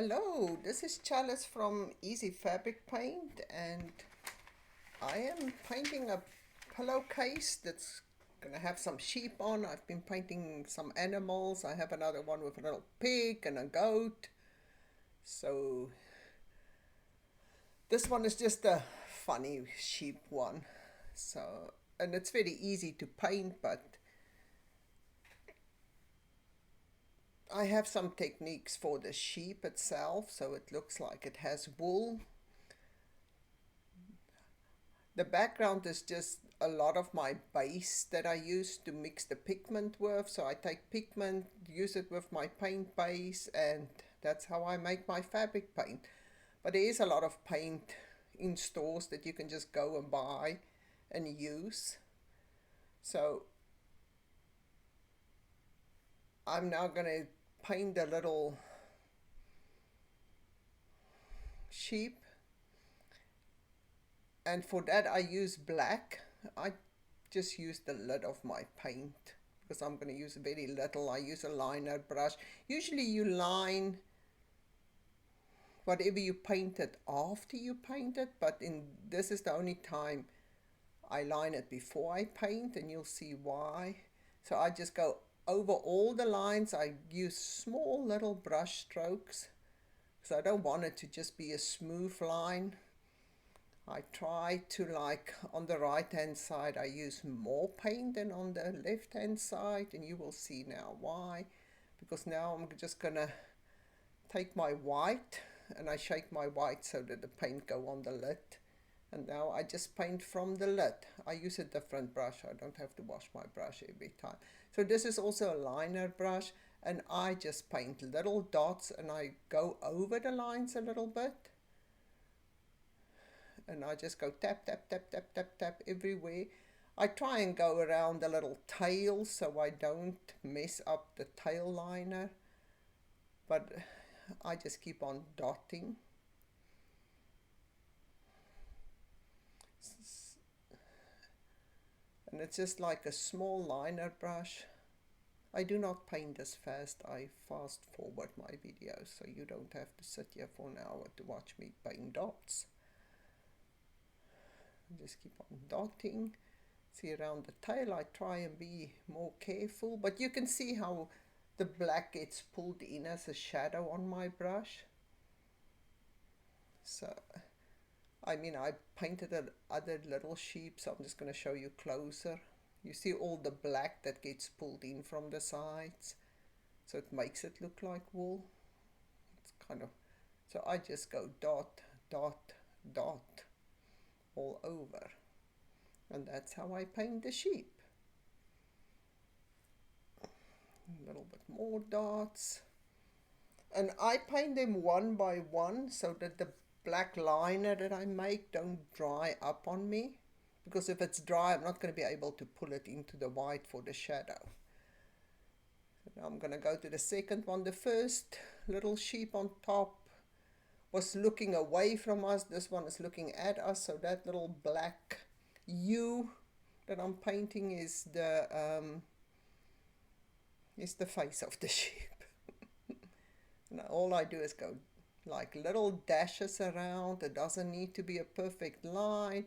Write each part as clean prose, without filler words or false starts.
Hello, this is Chalice from Easy Fabric Paint, and I am painting a pillowcase that's gonna have some sheep on. I've been painting some animals. I have another one with a little pig and a goat. So this one is just a funny sheep one. So, and it's very easy to paint, but I have some techniques for the sheep itself, so it looks like it has wool. The background is just a lot of my base that I use to mix the pigment with. So I take pigment, use it with my paint base, and that's how I make my fabric paint. But there is a lot of paint in stores that you can just go and buy and use. So I'm now going to paint a little sheep, and for that I use black. I just use the lid of my paint because I'm going to use very little. I use a liner brush. Usually you line whatever you painted after you paint it, but in this is the only time I line it before I paint, and you'll see why. So I just go over all the lines. I use small little brush strokes because I don't want it to just be a smooth line. I try to, like, on the right hand side I use more paint than on the left hand side, and you will see now why. Because now I'm just gonna take my white and I shake my white so that the paint go on the lid, and now I just paint from the lid. I use a different brush. I don't have to wash my brush every time. So this is also a liner brush, and I just paint little dots and I go over the lines a little bit, and I just go tap, tap, tap, tap, tap, tap everywhere. I try and go around the little tail so I don't mess up the tail liner, but I just keep on dotting. And it's just like a small liner brush. I do not paint as fast. I fast forward my videos so you don't have to sit here for an hour to watch me paint dots. Just keep on dotting. See, around the tail I try and be more careful, but you can see how the black gets pulled in as a shadow on my brush. So I mean, I painted other little sheep, so I'm just going to show you closer. You see all the black that gets pulled in from the sides, so it makes it look like wool. It's kind of, so I just go dot, dot, dot all over, and that's how I paint the sheep. A little bit more dots, and I paint them one by one so that the black liner that I make don't dry up on me, because if it's dry I'm not going to be able to pull it into the white for the shadow. So now I'm going to go to the second one. The first little sheep on top was looking away from us. This one is looking at us, so that little black U that I'm painting is the face of the sheep. Now all I do is go like little dashes around. It doesn't need to be a perfect line.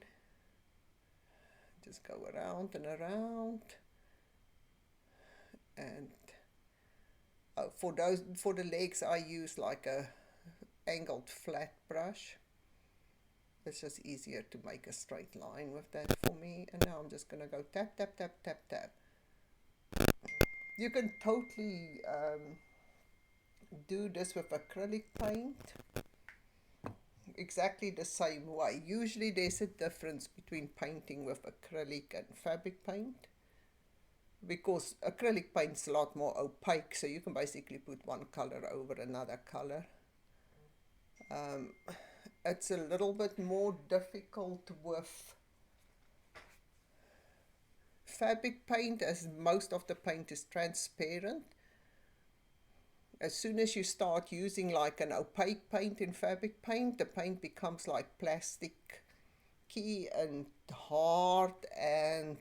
Just go around and around. And for the legs I use like a angled flat brush. It's just easier to make a straight line with that for me. And now I'm just gonna go tap, tap, tap, tap, tap. You can totally do this with acrylic paint exactly the same way. Usually there's a difference between painting with acrylic and fabric paint, because acrylic paint's a lot more opaque, so you can basically put one color over another color. It's a little bit more difficult with fabric paint, as most of the paint is transparent. As soon as you start using like an opaque paint in fabric paint, the paint becomes like plastic key and hard and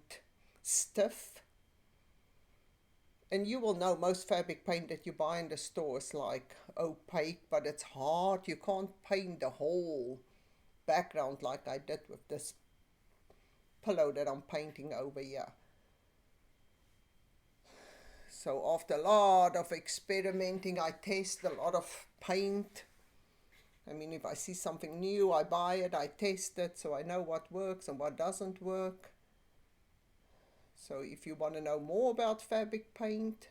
stiff. And you will know most fabric paint that you buy in the store is like opaque, but it's hard. You can't paint the whole background like I did with this pillow that I'm painting over here. So after a lot of experimenting, I test a lot of paint. I mean, if I see something new, I buy it, I test it, so I know what works and what doesn't work. So if you want to know more about fabric paint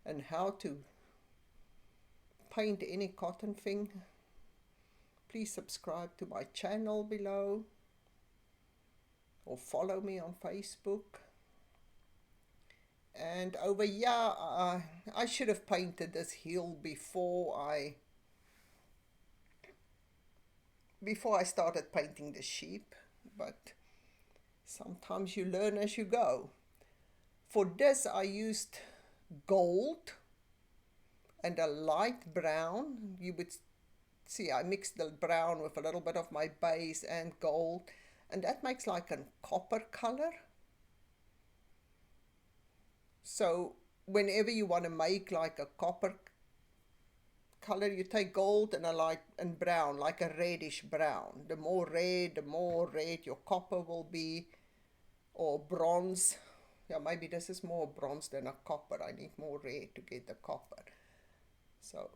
and how to paint any cotton thing, please subscribe to my channel below or follow me on Facebook. And over here, I should have painted this hill before I started painting the sheep, but sometimes you learn as you go. For this I used gold and a light brown. You would see I mixed the brown with a little bit of my base and gold, and that makes like a copper color. So whenever you want to make like a copper color, you take gold and a light and brown, like a reddish brown. The more red your copper will be, or bronze. Yeah, maybe this is more bronze than a copper. I need more red to get the copper. So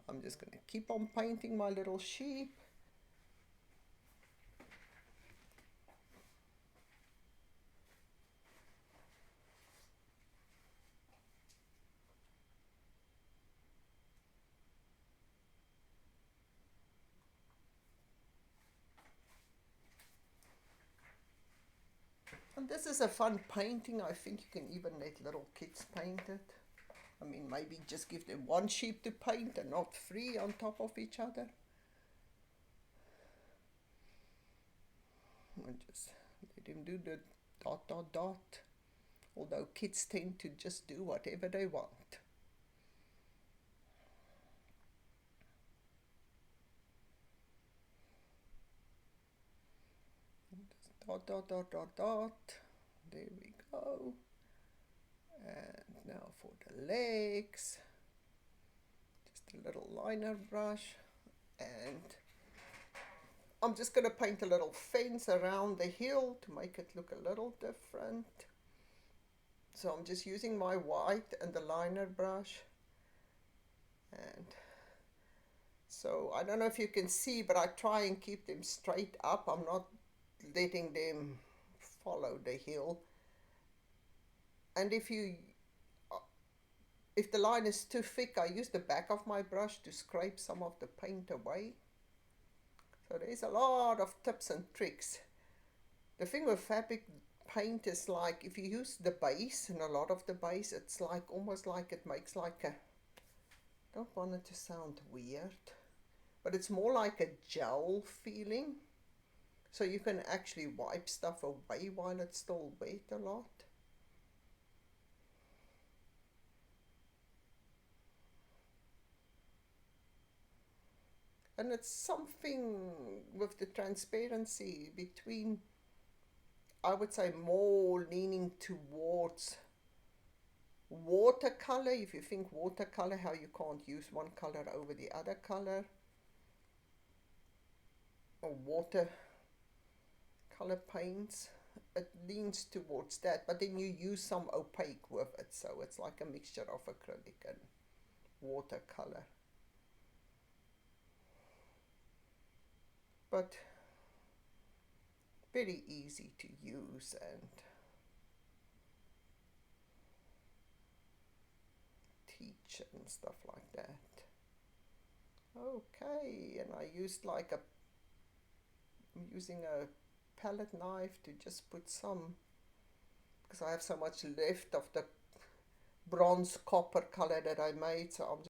I'm just going to keep on painting my little sheep. And this is a fun painting. I think you can even let little kids paint it. I mean, maybe just give them one sheep to paint and not three on top of each other. And just let them do the dot, dot, dot. Although kids tend to just do whatever they want. Dot, dot, dot, dot, dot. There we go. And now for the legs, just a little liner brush, and I'm just going to paint a little fence around the hill to make it look a little different. So I'm just using my white and the liner brush, and so I don't know if you can see, but I try and keep them straight up. I'm not letting them follow the hill. And if the line is too thick, I use the back of my brush to scrape some of the paint away. So there's a lot of tips and tricks. The thing with fabric paint is like if you use the base, and a lot of the base, it's like almost like it makes like a, don't want it to sound weird, but it's more like a gel feeling. So you can actually wipe stuff away while it's still wet a lot. And it's something with the transparency between, I would say, more leaning towards watercolor. If you think watercolor, how you can't use one color over the other color, or water color paints, it leans towards that, but then you use some opaque with it, so it's like a mixture of acrylic and watercolor. But very easy to use and teach and stuff like that. Okay, and I used like I'm using a palette knife to just put some, because I have so much left of the bronze copper color that I made, so I'm